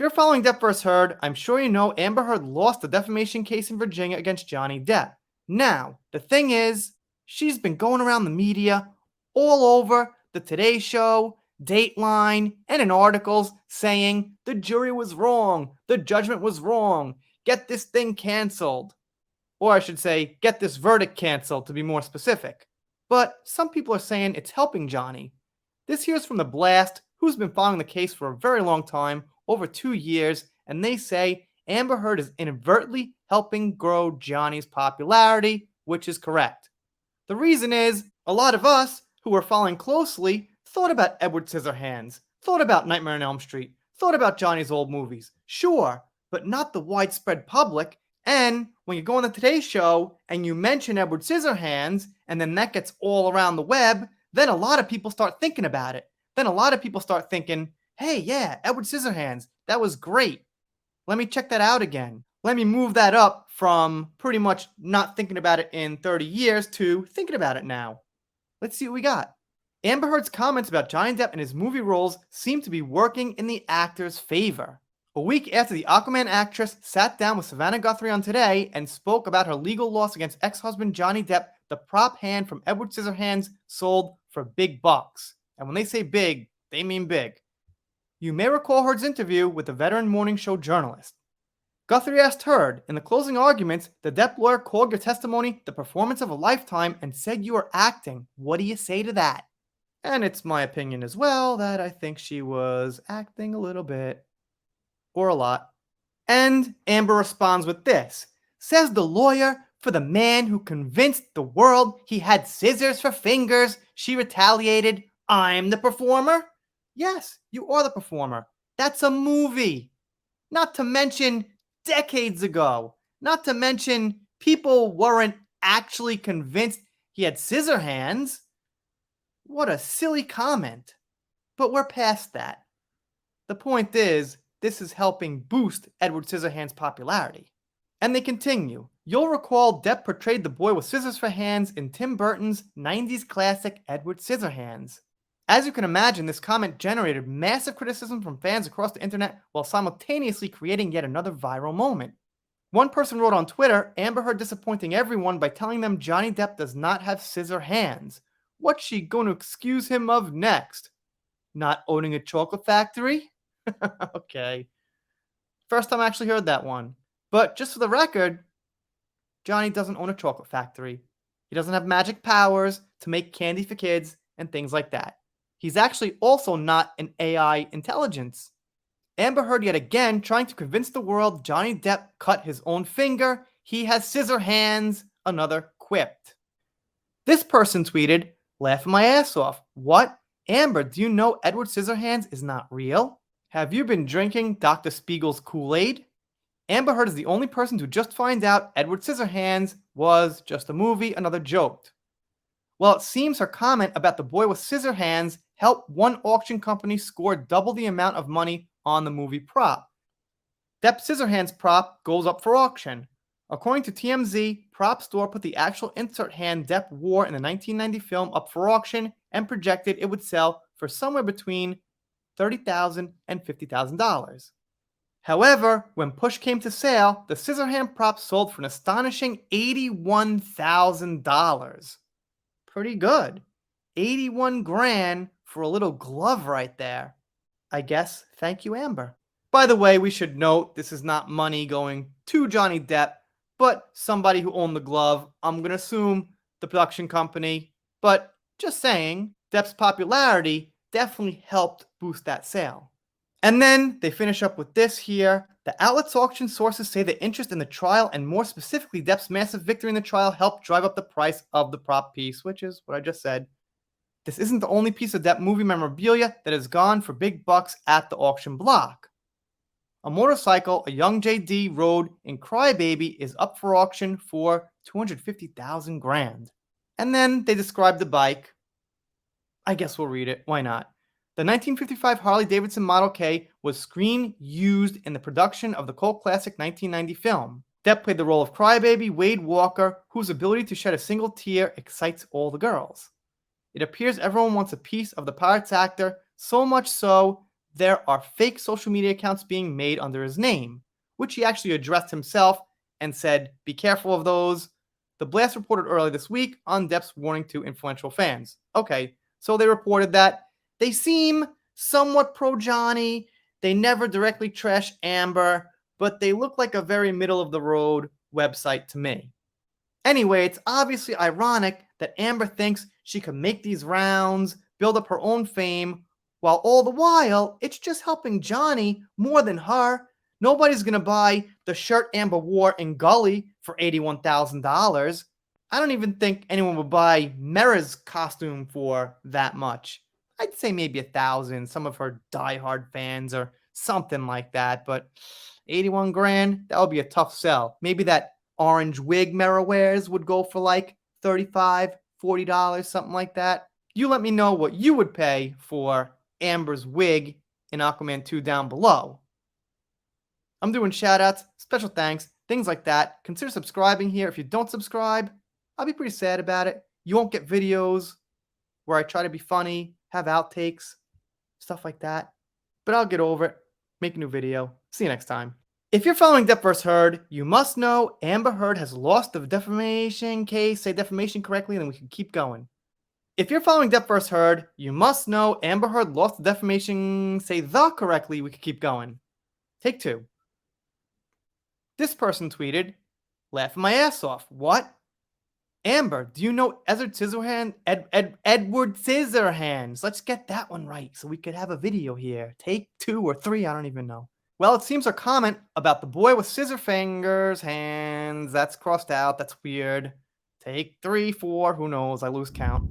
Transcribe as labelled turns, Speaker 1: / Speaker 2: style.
Speaker 1: If you're following Depp vs. Heard, I'm sure you know Amber Heard lost the defamation case in Virginia against Johnny Depp. Now, the thing is, she's been going around the media, all over the Today Show, Dateline, and in articles saying the jury was wrong, the judgment was wrong, get this thing canceled. Or I should say, get this verdict canceled to be more specific. But some people are saying it's helping Johnny. This here's from The Blast, who's been following the case for a very long time, over 2 years, and they say Amber Heard is inadvertently helping grow Johnny's popularity, which is correct. The reason is, a lot of us who were following closely thought about Edward Scissorhands, thought about Nightmare on Elm Street, thought about Johnny's old movies, sure, but not the widespread public. And when you go on the Today Show and you mention Edward Scissorhands, and then that gets all around the web, then a lot of people start thinking about it. Then a lot of people start thinking, hey, yeah, Edward Scissorhands, that was great. Let me check that out again. Let me move that up from pretty much not thinking about it in 30 years to thinking about it now. Let's see what we got. Amber Heard's comments about Johnny Depp and his movie roles seem to be working in the actor's favor. A week after the Aquaman actress sat down with Savannah Guthrie on Today and spoke about her legal loss against ex-husband Johnny Depp, the prop hand from Edward Scissorhands sold for big bucks. And when they say big, they mean big. You may recall Heard's interview with the veteran morning show journalist. Guthrie asked Heard, in the closing arguments, the Depp lawyer called your testimony the performance of a lifetime and said you were acting. What do you say to that? And it's my opinion as well that I think she was acting a little bit. Or a lot. And Amber responds with this. Says the lawyer for the man who convinced the world he had scissors for fingers. She retaliated. I'm the performer? Yes, you are the performer. That's a movie. Not to mention decades ago. Not to mention people weren't actually convinced he had scissor hands. What a silly comment. But we're past that. The point is, this is helping boost Edward Scissorhands' popularity. And they continue. You'll recall Depp portrayed the boy with scissors for hands in Tim Burton's 90s classic Edward Scissorhands. As you can imagine, this comment generated massive criticism from fans across the internet while simultaneously creating yet another viral moment. One person wrote on Twitter, Amber Heard disappointing everyone by telling them Johnny Depp does not have scissor hands. What's she going to excuse him of next? Not owning a chocolate factory? Okay. First time I actually heard that one. But just for the record, Johnny doesn't own a chocolate factory. He doesn't have magic powers to make candy for kids and things like that. He's actually also not an AI intelligence. Amber Heard yet again trying to convince the world Johnny Depp cut his own finger. He has scissor hands, another quipped. This person tweeted, laughing my ass off. What? Amber, do you know Edward Scissorhands is not real? Have you been drinking Dr. Spiegel's Kool-Aid? Amber Heard is the only person to just find out Edward Scissorhands was just a movie, another joked. Well, it seems her comment about the boy with scissor hands helped one auction company score double the amount of money on the movie prop. Depp Scissorhands prop goes up for auction. According to TMZ, Prop Store put the actual insert hand Depp wore in the 1990 film up for auction and projected it would sell for somewhere between $30,000 and $50,000. However, when push came to sale, the Scissorhand prop sold for an astonishing $81,000. Pretty good. 81 grand for a little glove right there. I guess thank you, Amber. By the way, we should note this is not money going to Johnny Depp, but somebody who owned the glove. I'm going to assume the production company. But just saying, Depp's popularity definitely helped boost that sale. And then they finish up with this here. The outlet's auction sources say the interest in the trial, and more specifically Depp's massive victory in the trial, helped drive up the price of the prop piece, which is what I just said. This isn't the only piece of Depp movie memorabilia that has gone for big bucks at the auction block. A motorcycle a young JD rode in Crybaby is up for auction for $250,000 grand. And then they describe the bike. I guess we'll read it. Why not? The 1955 Harley-Davidson Model K was screen used in the production of the cult classic 1990 film. Depp played the role of Crybaby Wade Walker, whose ability to shed a single tear excites all the girls. It appears everyone wants a piece of the Pirates actor, so much so there are fake social media accounts being made under his name, which he actually addressed himself and said, be careful of those. The Blast reported earlier this week on Depp's warning to influential fans. Okay, so they reported that they seem somewhat pro Johnny. They never directly trash Amber, but they look like a very middle of the road website to me. Anyway, it's obviously ironic that Amber thinks she can make these rounds, build up her own fame, while all the while, it's just helping Johnny more than her. Nobody's gonna buy the shirt Amber wore in Gully for $81,000. I don't even think anyone would buy Mera's costume for that much. I'd say maybe 1,000, some of her diehard fans or something like that, but 81 grand, that would be a tough sell. Maybe that orange wig Mera wears would go for like $35, $40, something like that. You let me know what you would pay for Amber's wig in Aquaman 2 down below. I'm doing shoutouts, special thanks, things like that. Consider subscribing here. If you don't subscribe, I'll be pretty sad about it. You won't get videos where I try to be funny, have outtakes, stuff like that. But I'll get over it, make a new video. See you next time. If you're following Depp vs. Heard, you must know Amber Heard has lost the defamation case. Say defamation correctly, and then we can keep going. If you're following Depp vs. Heard, you must know Amber Heard lost the defamation. Say the correctly, we can keep going. Take 2. This person tweeted, laughing my ass off. What? Amber, do you know Edward Scissorhands? Edward Scissorhands. Let's get that one right so we could have a video here. Take 2 or 3, I don't even know. Well, it seems our comment about the boy with scissor fingers, hands, that's crossed out. That's weird. Take 3, 4, who knows? I lose count.